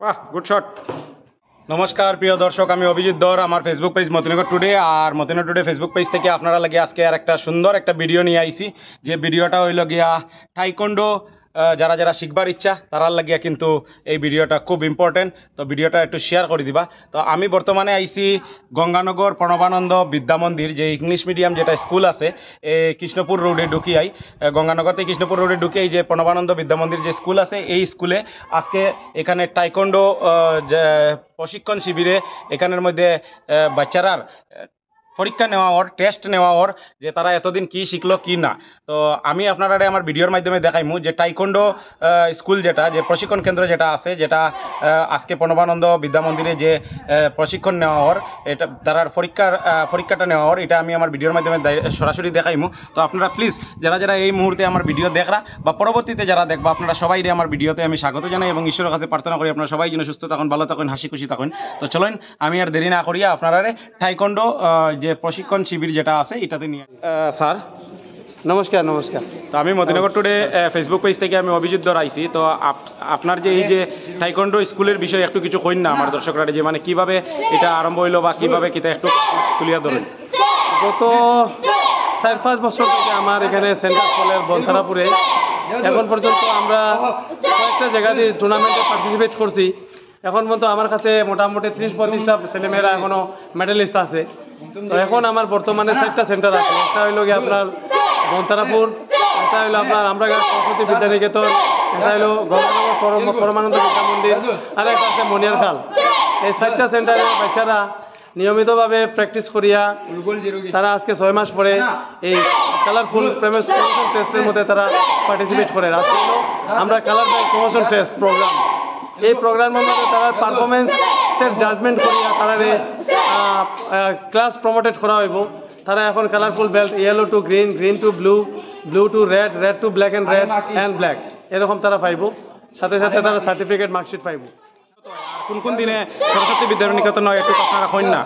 বাহ, good shot. নমস্কার প্রিয় দর্শক, আমি অভিজিৎ দর, আমার ফেসবুক পেজ মতিনগর টুডে। আর মতিনগর টুডে ফেসবুক পেজ থেকে আপনারা লাগে আজকে আর একটা সুন্দর একটা ভিডিও নিয়ে আইছি। যে ভিডিওটা হইল গিয়া টাইকোন্ডো যারা যারা শিখবার ইচ্ছা তারার লাগিয়া কিন্তু এই ভিডিওটা খুব ইম্পর্টেন্ট। তো ভিডিওটা একটু শেয়ার করে দিবা। তো আমি বর্তমানে আইছি গঙ্গানগর প্রণবানন্দ বিদ্যা মন্দির, যে ইংলিশ মিডিয়াম যেটা স্কুল আছে এই কৃষ্ণপুর রোডে ঢুকিয়াই, গঙ্গানগর থেকে কৃষ্ণপুর রোডে ঢুকিয়াই যে প্রণবানন্দ বিদ্যা মন্দির যে স্কুল আছে, এই স্কুলে আজকে এখানে টাইকোন্ডো যে প্রশিক্ষণ শিবিরে এখানের মধ্যে বাচ্চারার পরীক্ষা নেওয়া ওর, টেস্ট নেওয়া ওর, যে তারা এতদিন কি শিখলো কি না। তো আমি আপনারা আমার ভিডিওর মাধ্যমে দেখাইমু যে টাইকোন্ডো স্কুল যেটা, যে প্রশিক্ষণ কেন্দ্র যেটা আছে, যেটা আজকে প্রণবানন্দ বিদ্যা মন্দিরে যে প্রশিক্ষণ নেওয়া ওর, এটা তারার পরীক্ষাটা নেওয়া ওর, এটা আমি আমার ভিডিওর মাধ্যমে সরাসরি দেখাইমু। তো আপনারা প্লিজ যারা যারা এই মুহূর্তে আমার ভিডিও দেখরা বা পরবর্তীতে যারা দেখবা, আপনারা সবাই আমার ভিডিওতে আমি স্বাগত জানাই এবং ঈশ্বরের কাছে প্রার্থনা করি আপনারা সবাই যেন সুস্থ থাকুন, ভালো থাকুন, হাসি খুশি থাকুন। তো চলুন আমি আর দেরি না করিয়া আপনারা টাইকোন্ডো যে প্রশিক্ষণ শিবির যেটা আছে এটাতে নিয়ে স্যার। নমস্কার নমস্কার। তো আমি মতিনগর টুডে ফেসবুক পেজ থেকে আমি অভিজিৎ দর আইছি। তো আপনার যে এই যে টাইকোন্ডো স্কুলের বিষয়ে একটু কিছু কইন না আমার দর্শকরা, যে মানে কিভাবে এটা আরম্ভ হইলো বা কিভাবে কিতা একটু তুলিয়া ধরেন। গত 4-5 বছর থেকে আমার এখানে সেন্টার স্কুলের বলতারাপুরে এখন পর্যন্ত আমরা কয়েকটা জায়গাতে টুর্নামেন্টে পার্টিসিপেট করছি। এখন পর্যন্ত আমার কাছে মোটামুটি 30-35টা ছেলেমেয়েরা এখনও মেডেলিস্ট আছে। তো এখন আমার বর্তমানে 4টা সেন্টার আছে। একটা হইল গিয়ে আপনার বলতারাপুর, একটা হইলো আপনার আমরাঘাট সরস্বতী বিদ্যানিকেতন, একটা হইলো গঙ্গানগর পরমানন্দ বিদ্যা মন্দির, আর একটা আছে মনিয়ারখাল। এই 4টা সেন্টারে বাচ্চারা নিয়মিতভাবে প্র্যাকটিস করিয়া তারা আজকে 6 মাস পরে এই কালারফুল প্রমোশন টেস্টের মধ্যে তারা পার্টিসিপেট করে। আজকে হলো আমরা colour by promotion test programme. এই প্রোগ্রামের মধ্যে তারা পারফরমেন্সের জাজমেন্ট করিয়া তারা ক্লাস প্রমোটেড করা হইব। তারা এখন colourful belt, yellow to green, green to blue, blue to red, red to black and black এরকম তারা পাইব। সাথে সাথে তারা সার্টিফিকেট মার্কশিট পাইব। কোন কোন দিনে সরস্বতী বিদ্যানিকেতন নয় একটু আপনারা কইন না।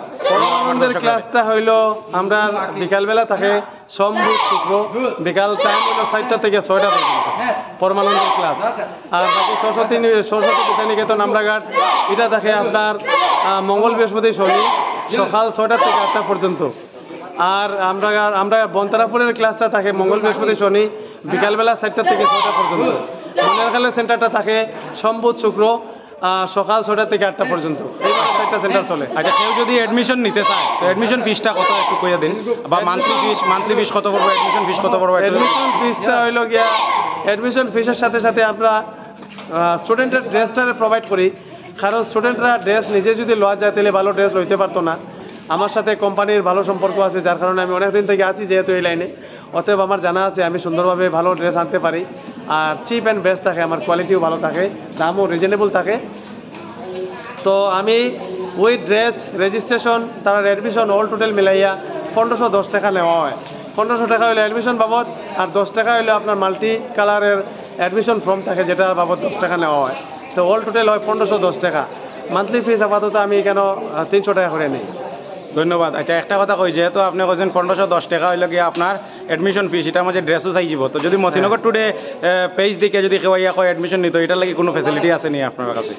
আমাদের ক্লাসটা হইলো আমরা বিকালবেলা থাকে সোম বুধ শুক্র, বিকাল টাইম হইলো 4টা থেকে 6টা পর্যন্ত পরমানন্দের ক্লাস। আর বাকি সরস্বতী বিদ্যানিকেতন আমরাঘাট এটা থাকে আপনার মঙ্গল বৃহস্পতি শনি সকাল 6টা থেকে 8টা পর্যন্ত। আর আমরা বনতারাপুরের ক্লাসটা থাকে মঙ্গল বৃহস্পতি শনি বিকালবেলা 4টা থেকে 6টা পর্যন্ত। মনিয়ারখালের সেন্টারটা থাকে সোম বুধ শুক্র সকাল 6টা থেকে 8টা পর্যন্ত। এইভাবে 4টা সেন্টার চলে। আচ্ছা, কেউ যদি অ্যাডমিশন নিতে চায় তো অ্যাডমিশন ফিসটা কত একটু কইয়া দিন, বা মান্থলি ফিস কত পড়বে, অ্যাডমিশন ফিস কত পড়বে? অ্যাডমিশন ফিসটা হইল গিয়া অ্যাডমিশন ফিসের সাথে সাথে আমরা স্টুডেন্টের ড্রেসটা প্রোভাইড করি। কারণ স্টুডেন্টরা ড্রেস নিজে যদি লওয়া যায় তাহলে ভালো ড্রেস লইতে পারতো না। আমার সাথে কোম্পানির ভালো সম্পর্ক আছে, যার কারণে আমি অনেকদিন থেকে আছি যেহেতু এই লাইনে। অতএব আমার জানা আছে আমি সুন্দরভাবে ভালো ড্রেস আনতে পারি। আর চিপ অ্যান্ড বেস্ট থাকে, আমার কোয়ালিটিও ভালো থাকে, দামও রিজনেবল থাকে। তো আমি ওই ড্রেস রেজিস্ট্রেশন তার অ্যাডমিশন অল টোটাল মিলাইয়া 1510 টাকা নেওয়া হয়। 1500 টাকা হইলে অ্যাডমিশন বাবদ, আর 10 টাকা হইলে আপনার মাল্টি কালারের অ্যাডমিশন ফর্ম থাকে যেটার বাবদ 10 টাকা নেওয়া হয়। তো অল টোটাল হয় 1510 টাকা। মান্থলি ফিস আপাতত আমি কেন 300 টাকা করে নিই। ধন্যবাদ। আচ্ছা, একটা কথা কই, যেহেতু আপনি কইছেন 1510 টাকা হইলে গিয়ে আপনার অ্যাডমিশন ফিস, এটার মধ্যে ড্রেসও চাই যাব। তো যদি মতিনগর টুডে পেজ দিকে যদি কেউ ইয়া কয় অ্যাডমিশন নিত, এটার লাগি কোনো ফ্যাসিলিটি আছে নি আপনার কাছে?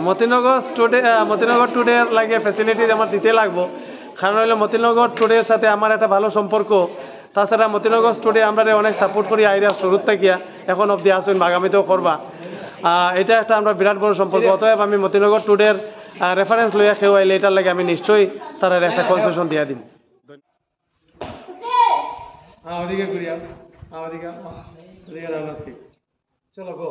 মতিনগর টুডের লাগে ফ্যাসিলিটি আমার দিতে লাগবো। কারণ হইলো মতিনগর টুডের সাথে আমার একটা ভালো সম্পর্ক। তাছাড়া মতিনগর টুডে আমরা অনেক সাপোর্ট করি আইডিয়া শুরুর থাকিয়া এখন অবধি আসুন, আগামীতেও করবা। এটা একটা আমরা বিরাট বড় সম্পর্ক। অতএব আমি মতিনগর টুডের রেফারেন্স লইয়া কেউ আইলে এটার লাগে আমি নিশ্চয়ই তারা একটা কনসেশন দিয়া দিব। চলো গো।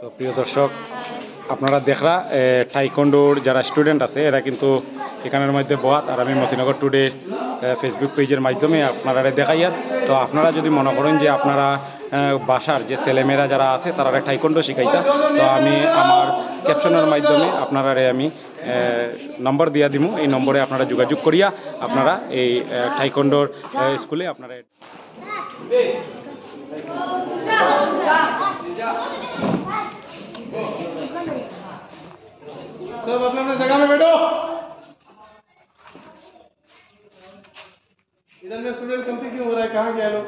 তো প্রিয় দর্শক, আপনারা দেখরা টাইকোন্ডোর যারা স্টুডেন্ট আছে এরা কিন্তু এখানের মধ্যে বহাত, আর আমি মতিনগর টুডে ফেসবুক পেজের মাধ্যমে আপনারা দেখাইয়ার। তো আপনারা যদি মনে করেন যে আপনারা বাসার যে ছেলেমেয়েরা যারা আছে তারা টাইকোন্ডো শিখাইতা, তো আমি আমার ক্যাপশনের মাধ্যমে আপনারা আমি নম্বর দিয়া দিব। এই নম্বরে আপনারা যোগাযোগ করিয়া আপনারা এই টাইকোন্ডোর স্কুলে আপনারা सब अपने अपने जगह में बैठो। इधर में स्टूडेंट कमती क्यों हो रहा है, कहाँ गया लोग?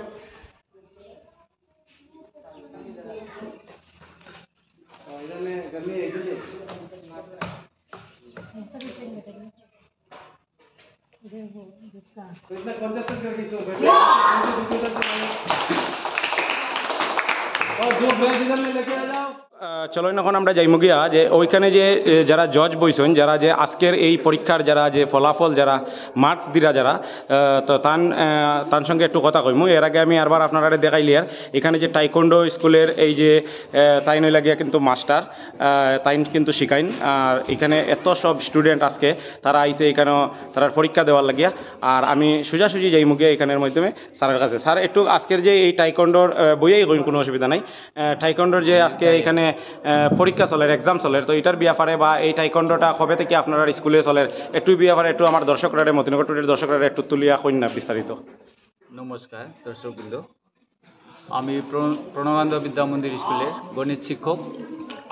इधर में गर्मी है इसलिए तो इतना कंजस्टेड करके क्यों बैठे और दो बेंच इधर में लेके आ जाओ। চলো এখন আমরা যাইমু গিয়া যে ওইখানে যে যারা জজ বইছেন, যারা যে আজকের এই পরীক্ষার যারা যে ফলাফল যারা মার্কস দিরা যারা তো তার সঙ্গে একটু কথা কইমু। এর আগে আমি আরবার আপনারা দেখাইলি আর এখানে যে টাইকোন্ডো স্কুলের এই যে তাইন লাগিয়া কিন্তু মাস্টার তাইন কিন্তু শিখাইন। আর এখানে এত সব স্টুডেন্ট আজকে তারা আইসে এখানেও তারা পরীক্ষা দেওয়ার লাগিয়া। আর আমি সোজাসুজি যাইমু গিয়া এখানের মাধ্যমে স্যারের কাছে। স্যার একটু আজকের যে এই টাইকোন্ডোর বইয়াই কইন, কোনো অসুবিধা নাই। টাইকোন্ডোর যে আজকে এখানে পরীক্ষা চলের, এক্সাম চলের, তো এটার ব্যাপারে বা এই টাইকোন্ডোটা কবে থেকে আপনারা স্কুলে চলের একটু ব্যাপারে একটু আমার দর্শকরা, মতিনগর টুডের দর্শকরা একটু তুলিয়া কইন না বিস্তারিত। নমস্কার দর্শকবৃন্দ, আমি প্রণবানন্দ বিদ্যা মন্দির স্কুলে গণিত শিক্ষক।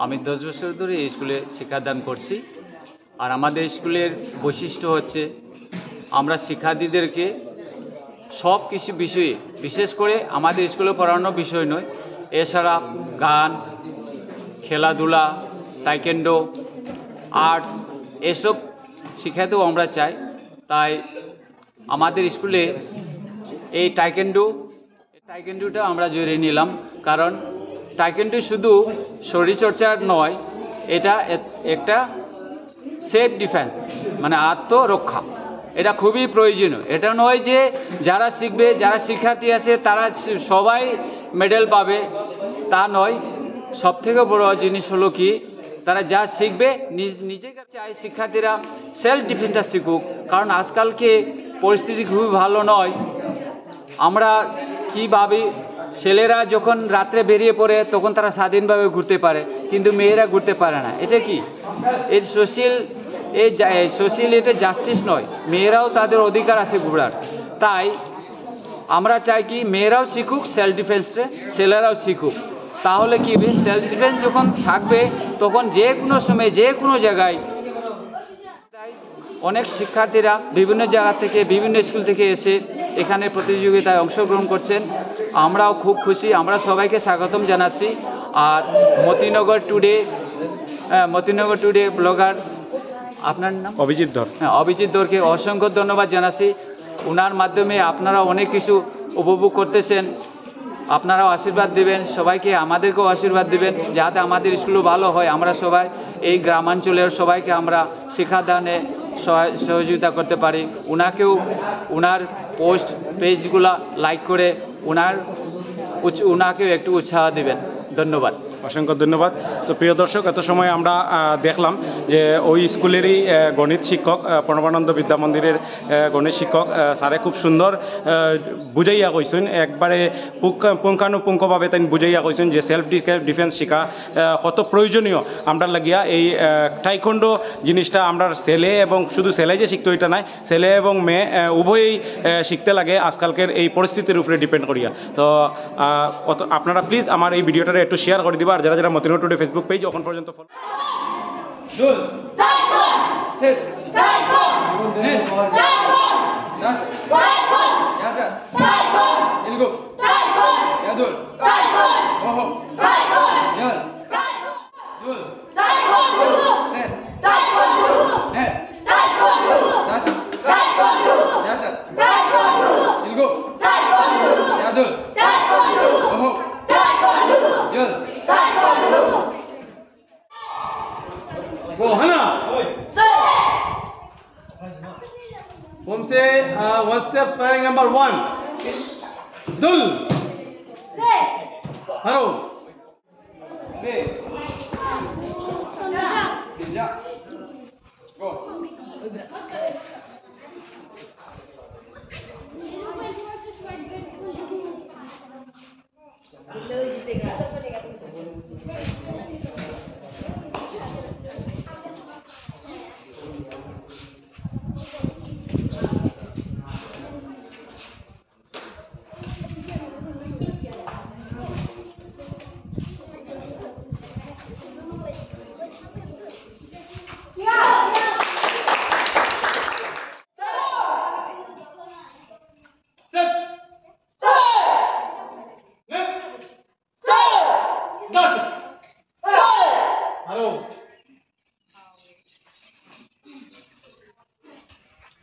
আমি 10 বছর ধরে এই স্কুলে শিক্ষাদান করছি। আর আমাদের স্কুলের বৈশিষ্ট্য হচ্ছে আমরা শিক্ষার্থীদেরকে সব কিছু বিষয়ে, বিশেষ করে আমাদের স্কুলে পড়ানোর বিষয় নয়, এছাড়া গান, খেলাধুলা, টাইকেন্ডো, আর্টস এসব শিখাতেও আমরা চাই। তাই আমাদের স্কুলে এই টাইকেন্ডোটা আমরা জড়িয়ে নিলাম, কারণ টাইকেন্ডো শুধু শরীরচর্চার নয়, এটা একটা সেলফ ডিফেন্স, মানে আত্মরক্ষা। এটা খুবই প্রয়োজনীয়। এটা নয় যে যারা শিখবে, যারা শিক্ষার্থী আছে তারা সবাই মেডেল পাবে, তা নয়। সবথেকে বড় জিনিস হলো কি, তারা যা শিখবে নিজেকে চাই শিক্ষার্থীরা সেলফ ডিফেন্সটা শিখুক, কারণ আজকালকে পরিস্থিতি খুবই ভালো নয়। আমরা কি ভাবি, ছেলেরা যখন রাত্রে বেরিয়ে পড়ে তখন তারা স্বাধীনভাবে ঘুরতে পারে, কিন্তু মেয়েরা ঘুরতে পারে না। এটা কি এই সোশ্যাল এটা জাস্টিস নয়, মেয়েরাও তাদের অধিকার আছে ঘোরার। তাই আমরা চাই কি মেয়েরাও শিখুক সেলফ ডিফেন্সটা, ছেলেরাও শিখুক। তাহলে কি সেলফ ডিফেন্স যখন থাকবে তখন যে কোনো সময় যে কোনো জায়গায়। তাই অনেক শিক্ষার্থীরা বিভিন্ন জায়গা থেকে, বিভিন্ন স্কুল থেকে এসে এখানে প্রতিযোগিতায় অংশগ্রহণ করছেন। আমরাও খুব খুশি, আমরা সবাইকে স্বাগতম জানাচ্ছি। আর মতিনগর টুডে ব্লগার, আপনার নাম? অভিজিৎ ধর। হ্যাঁ, অভিজিৎ ধরকে অসংখ্য ধন্যবাদ জানাচ্ছি। ওনার মাধ্যমে আপনারা অনেক কিছু উপভোগ করতেছেন। আপনারাও আশীর্বাদ দিবেন, সবাইকে আমাদেরকেও আশীর্বাদ দিবেন, যাতে আমাদের স্কুলও ভালো হয়। আমরা সবাই এই গ্রামাঞ্চলের সবাইকে আমরা শিক্ষাদানে সহযোগিতা করতে পারি। ওনাকেও ওনার পোস্ট পেজগুলা লাইক করে ওনাকেও একটু উৎসাহ দিবেন। ধন্যবাদ, অসংখ্য ধন্যবাদ। তো প্রিয় দর্শক, এত সময় আমরা দেখলাম যে ওই স্কুলেরই গণিত শিক্ষক, প্রণবানন্দ বিদ্যা মন্দিরের গণিত শিক্ষক স্যারে খুব সুন্দর বুঝাইয়া কইছেন, একবারে পুঙ্খানুপুঙ্খভাবে তাই বুঝাইয়া কইছেন যে সেলফ ডিফেন্স শিখা কত প্রয়োজনীয় আমরা লাগিয়া। এই টাইকোন্ডো জিনিসটা আমরা ছেলে এবং শুধু ছেলে যে শিখতে ওইটা নাই, ছেলে এবং মেয়ে উভয়েই শিখতে লাগে আজকালকের এই পরিস্থিতির উপরে ডিপেন্ড করিয়া। তো আপনারা প্লিজ আমার এই ভিডিওটা একটু শেয়ার করে দিবা। আর যারা যারা মতিনগর টুডে ফেসবুক পেজ এখন পর্যন্ত follow Go, Hana. Home say one step sparring number 1. Dul. Haro. Okay. Go.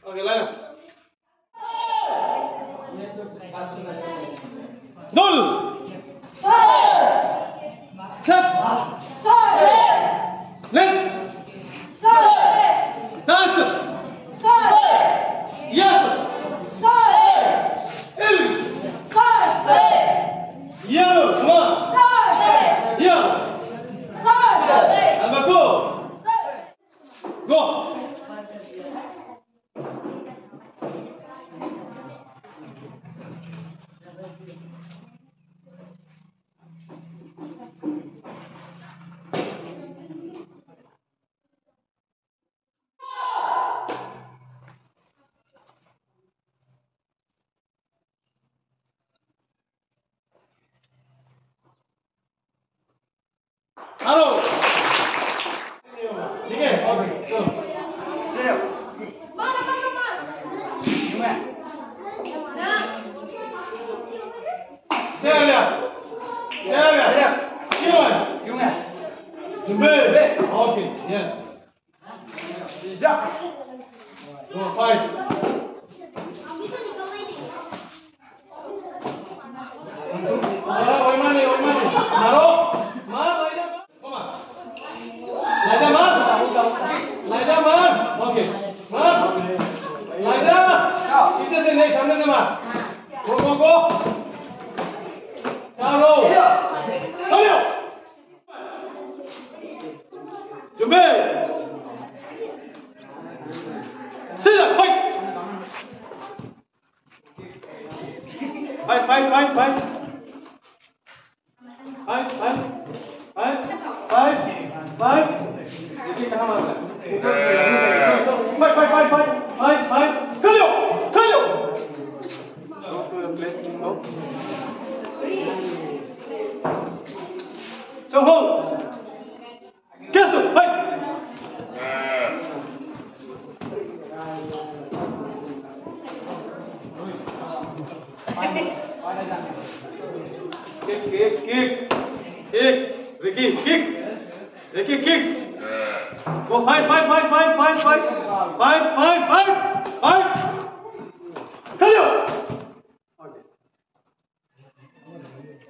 Okay, line up. Dul. Set. Let. Das. Yes. Il. Yo, come on. Yo. Number 4. Go. Hello. ठीक है okay चलो चलो क्यों है जुम्बे okay yes go fight ओए माने मारो मार Laja mar. Laja mar. Okay. Mar. Laja. पीछे से नहीं सामने से मार. Go. चलो. चलो. जुम्बे. सीधा fight. Fight. देखिए कहाँ मार रहा है फाइट चलो चलो कैसे fight kick Ricky kick go fight चलो okay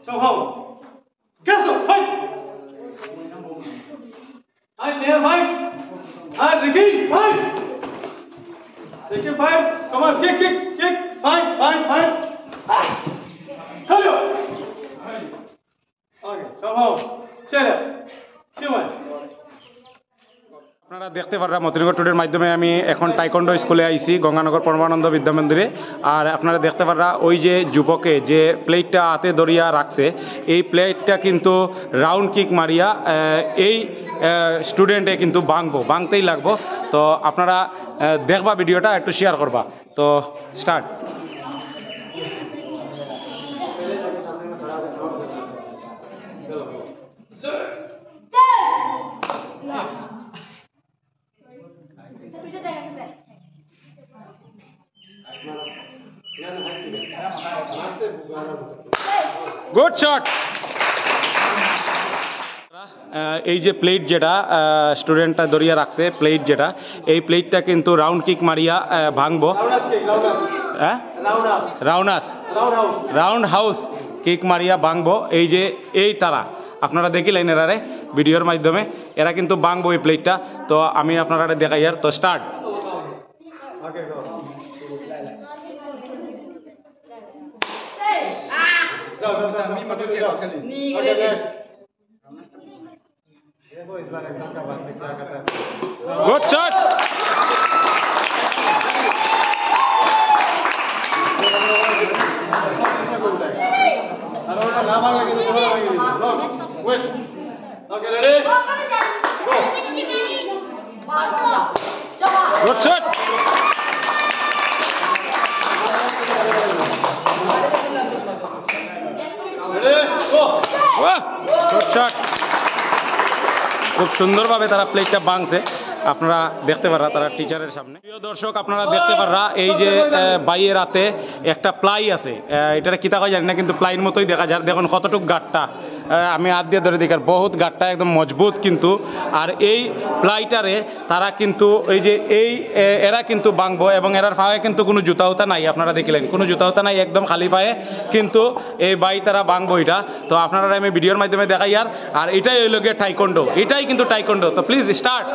so how कैसे fight Ricky fight come on kick fight चलो okay so how चलो क्यों है আপনারা দেখতে পাররা মতিনগর টুডের মাধ্যমে আমি এখন টাইকন্ডো স্কুলে আইছি গঙ্গানগর পরমানন্দ বিদ্যা মন্দিরে আর আপনারা দেখতে পাররা ওই যে যুবকে যে প্লেটটা হাতে ধরিয়া রাখছে এই প্লেটটা কিন্তু রাউন্ড কিক মারিয়া এই স্টুডেন্টে কিন্তু ভাঙতেই লাগবো তো আপনারা দেখবা ভিডিওটা একটু শেয়ার করবা তো স্টার্ট গুড শট এই যে প্লেট যেটা স্টুডেন্টটা ধরিয়া রাখছে প্লেট যেটা এই প্লেটটা কিন্তু রাউন্ড কিক মারিয়া ভাঙবো হ্যাঁ রাউন্ড হাউস কিক মারিয়া ভাঙবো এই যে এই তারা আপনারা দেখিলেন এরারে ভিডিওর মাধ্যমে এরা কিন্তু ভাঙবো এই প্লেটটা তো আমি আপনারা দেখাই আর তো start Good shot. Okay, ready? Go. Good shot. Ready? Go. Good shot. খুব সুন্দরভাবে তারা প্লেটটা ভাঙছে আপনারা দেখতে পাররা তারা টিচারের সামনে প্রিয় দর্শক আপনারা দেখতে পাররা এই যে বাইয়ের হাতে একটা প্লাই আছে এটা কিতা কয় জানি না কিন্তু প্লাইয়ের মতোই দেখা যায় দেখুন কতটুক গাঠটা আমি হাত দিয়ে ধরে দেখার বহুত গাঠটা একদম মজবুত কিন্তু। আর এই প্লাইটারে তারা কিন্তু এই যে এরা কিন্তু বাংবো এবং এরার পায়ে কিন্তু কোনো জুতা উতা নাই, আপনারা দেখলেন কোনো জুতা উতা নাই, একদম খালি পায়ে কিন্তু এই বাই তারা বাংবো এটা। তো আপনারা আমি ভিডিওর মাধ্যমে দেখাই আর এটাই হইল গিয়ে টাইকন্ডো, এটাই কিন্তু টাইকন্ডো। তো প্লিজ স্টার্ট।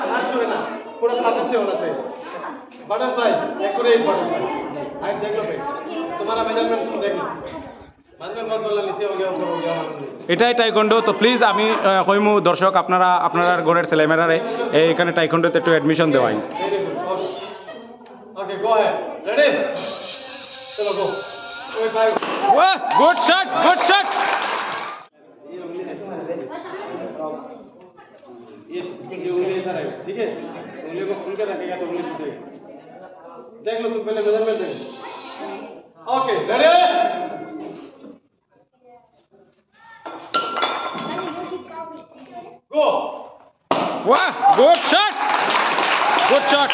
এটাই টাইকন্ডো। তো প্লিজ আমি কইমু দর্শক আপনারা আপনার ঘরের ছেলেমেয়েরারে এখানে টাইকন্ডোতে একটু অ্যাডমিশন দেওয়াই। Good shot, good shot. ठीक है, उंगली को खुल के रखेगा तो उंगली टूटेगी। देख लो तुम पहले मेजरमेंट देख। ओके रेडी गो। वाह, गुड शॉट, गुड शॉट।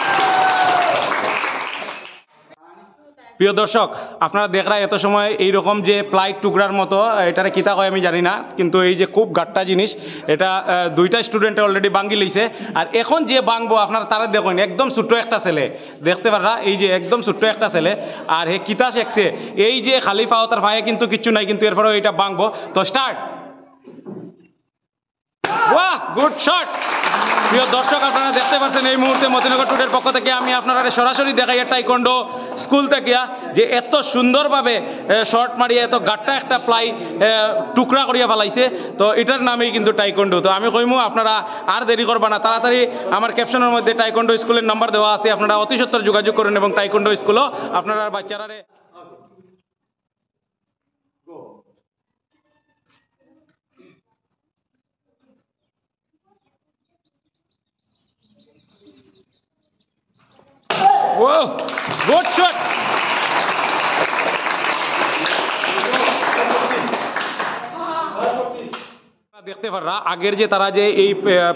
প্রিয় দর্শক আপনারা দেখরা এত সময় এইরকম যে প্লাইট টুকরার মতো এটারে কিতা কয় আমি জানি না, কিন্তু এই যে খুব গাট্টা জিনিস এটা দুইটা স্টুডেন্টে অলরেডি বাঙ্গি লইছে। আর এখন যে বাংবো আপনারা তারা দেখুন একদম ছোট্ট একটা ছেলে, দেখতে পারা এই যে একদম ছোট্ট একটা ছেলে। আর হে কিতা শেখছে এই যে খালি পাও, তার ভাইয়ে কিন্তু কিচ্ছু নাই, কিন্তু এরপরেও এটা বাংবো। তো স্টার্ট। Wow, good shot. প্রিয় দর্শক আপনারা দেখতে পাচ্ছেন এই মুহূর্তে মতিনগর টুডের পক্ষ থেকে আমি আপনারা সরাসরি দেখাই টাইকন্ডো স্কুল থেকে যে এত সুন্দরভাবে শর্ট মারিয়ে এত গাট্টা একটা প্লাই টুকরা করিয়া ফেলাইছে। তো এটার নামেই কিন্তু টাইকন্ডো। তো আমি কইমু আপনারা আর দেরি করবা না, তাড়াতাড়ি আমার ক্যাপশনের মধ্যে টাইকন্ডো স্কুলের নাম্বার দেওয়া আছে, আপনারা অতি সত্বর যোগাযোগ করুন এবং টাইকন্ডো স্কুলও আপনারা বাচ্চারারে Whoa, good shot. দেখতে পাররা আগের যে তারা যে এই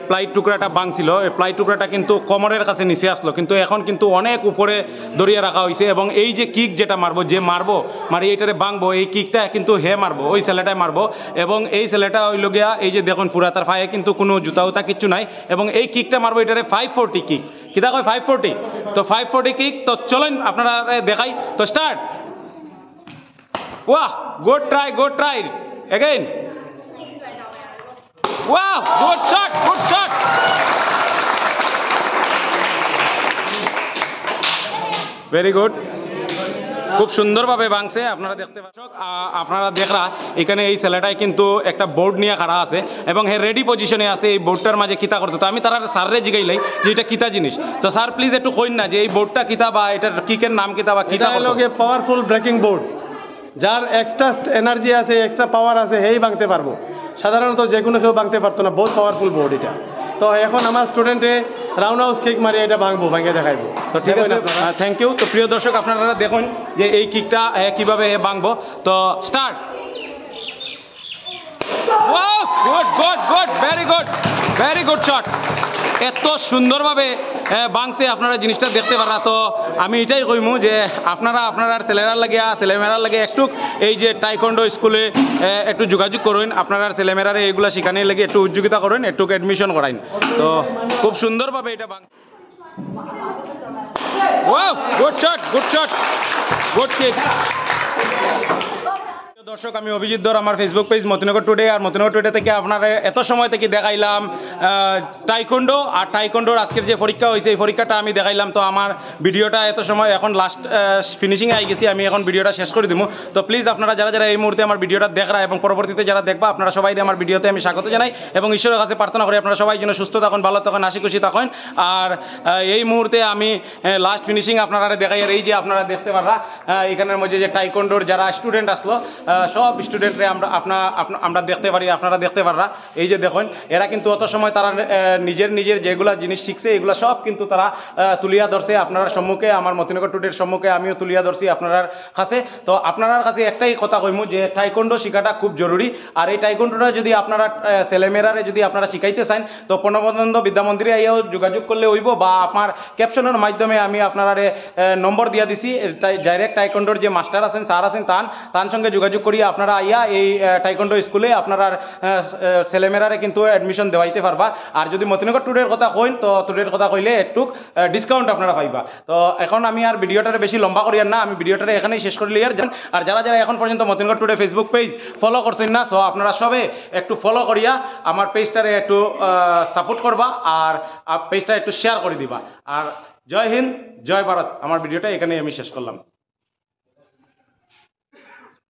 প্লাই টুকরাটা ভাঙছিল, এই প্লাই টুকরাটা কিন্তু কোমরের কাছে নিচে আসলো, কিন্তু এখন কিন্তু অনেক উপরে দড়িয়ে রাখা হয়েছে। এবং এই যে কিক যেটা মারবো, যে মারবো মানে এইটারে ভাঙবো, এই কিকটা কিন্তু হে মারবো, ওই ছেলেটাই মারবো। এবং এই ছেলেটা হইল গিয়া এই যে দেখুন পুরা তার পায়ে কিন্তু কোনো জুতা উতা কিচ্ছু নাই, এবং এই কিকটা মারবো এটারে 540 কিক। কিতা কয় 540? তো 540 কিক। তো চলেন আপনারা দেখাই। তো start. Wow, good try, good try again. Wow, good shot, good shot. Very good. খুব সুন্দরভাবে ভাঙছে, আপনারা দেখতে পাচ্ছেন। আপনারা দেখরা এখানে এই ছেলেটাই কিন্তু একটা বোর্ড নিয়ে খাড়া আছে এবং হে রেডি পজিশনে আছে এই বোর্ডটার মাঝে কিতা করতে। তো আমি তারা স্যাররে জিগাইলাই যে এটা কিতা জিনিস। তো স্যার প্লিজ একটু কইন না যে এই বোর্ডটা কিতা বা এটার কিকের নাম কিতা বা কিতা হলো। পাওয়ারফুল ব্রেকিং বোর্ড, যার এক্সট্রা এনার্জি আছে, এক্সট্রা পাওয়ার আছে, হেই ভাঙতে পারবো। সাধারণত যে কোনো কেউ ভাঙতে পারতো না, বহুত পাওয়ারফুল বোর্ড এটা। তো এখন আমার স্টুডেন্টে রাউন্ড হাউস কিক মারিয়ে এটা ভাঙবো, ভাঙে দেখাইবো। তো ঠিক আছে, থ্যাংক ইউ। তো প্রিয় দর্শক আপনারা দেখুন যে এই কিকটা কীভাবে ভাঙবো। তো start. Wow, good good good, very good, very good shot. এত সুন্দরভাবে ভাঙছে, আপনারা জিনিসটা দেখতে পারা। তো আমি এটাই কইমু যে আপনারা আপনার ছেলেমেয়েরার লাগে একটু এই যে টাইকন্ডো স্কুলে একটু যোগাযোগ করুন, আপনার ছেলেমেয়েরা এইগুলো শেখানোর লাগে একটু উদ্যোগিতা করুন, একটু অ্যাডমিশন করাইন। তো খুব সুন্দরভাবে এটা ভাঙছে। Wow, good shot, good shot, good kick. দর্শক আমি অভিজিৎ ধর, আমার ফেসবুক পেজ মতিনগর টুডে। আর মতিনগর টুডে থেকে আপনারা এত সময় থেকে দেখাইলাম টাইকন্ডো, আর টাইকন্ডোর আজকের যে পরীক্ষা হয়েছে এই পরীক্ষাটা আমি দেখাইলাম। তো আমার ভিডিওটা এত সময় এখন লাস্ট ফিনিশিংয়ে আই গেছি, আমি এখন ভিডিওটা শেষ করে দিব। তো প্লিজ আপনারা যারা যারা এই মুহূর্তে আমার ভিডিওটা দেখরা এবং পরবর্তীতে যারা দেখবা, আপনারা সবাই আমার ভিডিওতে আমি স্বাগত জানাই এবং ঈশ্বরের কাছে প্রার্থনা করি আপনারা সবাই যেন সুস্থ থাকুন, ভালো থাকুন, হাসি খুশি থাকুন। আর এই মুহূর্তে আমি লাস্ট ফিনিশিং আপনারা দেখাই। আর এই যে আপনারা দেখতে পাররা এখানের মধ্যে যে টাইকন্ডোর যারা স্টুডেন্ট আসলো, সব স্টুডেন্টরে আমরা দেখতে পারি, আপনারা দেখতে পাররা। এই যে দেখুন এরা কিন্তু অত সময় তারা নিজের যেগুলা জিনিস শিখছে এগুলা সব কিন্তু তারা তুলিয়া ধরছে আপনার সম্মুখে, আমার মতিনগর টুডের সম্মুখে আমিও তুলিয়া ধরছি আপনার কাছে। তো আপনার কাছে একটাই কথা কইমু যে টাইকন্ডো শেখাটা খুব জরুরি। আর এই টাইকন্ডোটা যদি আপনারা ছেলেমেয়েরারে যদি আপনারা শিখাইতে চান তো প্রণবানন্দ বিদ্যা মন্দিরে আইয়াও যোগাযোগ করলে হইব, বা আপনার ক্যাপশনের মাধ্যমে আমি আপনার নম্বর দিয়া দিছি, ডাইরেক্ট টাইকন্ডোর যে মাস্টার আছেন, স্যার আছেন, তার সঙ্গে যোগাযোগ করিয়া আপনারা আইয়া এই টাইকন্ডো স্কুলে আপনারা ছেলেমেয়েরারে কিন্তু অ্যাডমিশন দেওয়াইতে পারবা। আর যদি মতিনগর ট্যুরের কথা কইন তো ট্যুরের কথা কইলে একটু ডিসকাউন্ট আপনারা পাইবা। তো এখন আমি আর ভিডিওটারে বেশি লম্বা করিয়ার না, আমি ভিডিওটারে এখানেই শেষ করি আর যারা যারা এখন পর্যন্ত Motinagar today Facebook page follow করছেন না, সো আপনারা সবে একটু ফলো করিয়া আমার পেজটারে একটু সাপোর্ট করবা আর পেজটা একটু শেয়ার করে দিবা। আর জয় হিন্দ, জয় ভারত। আমার ভিডিওটা এখানেই আমি শেষ করলাম।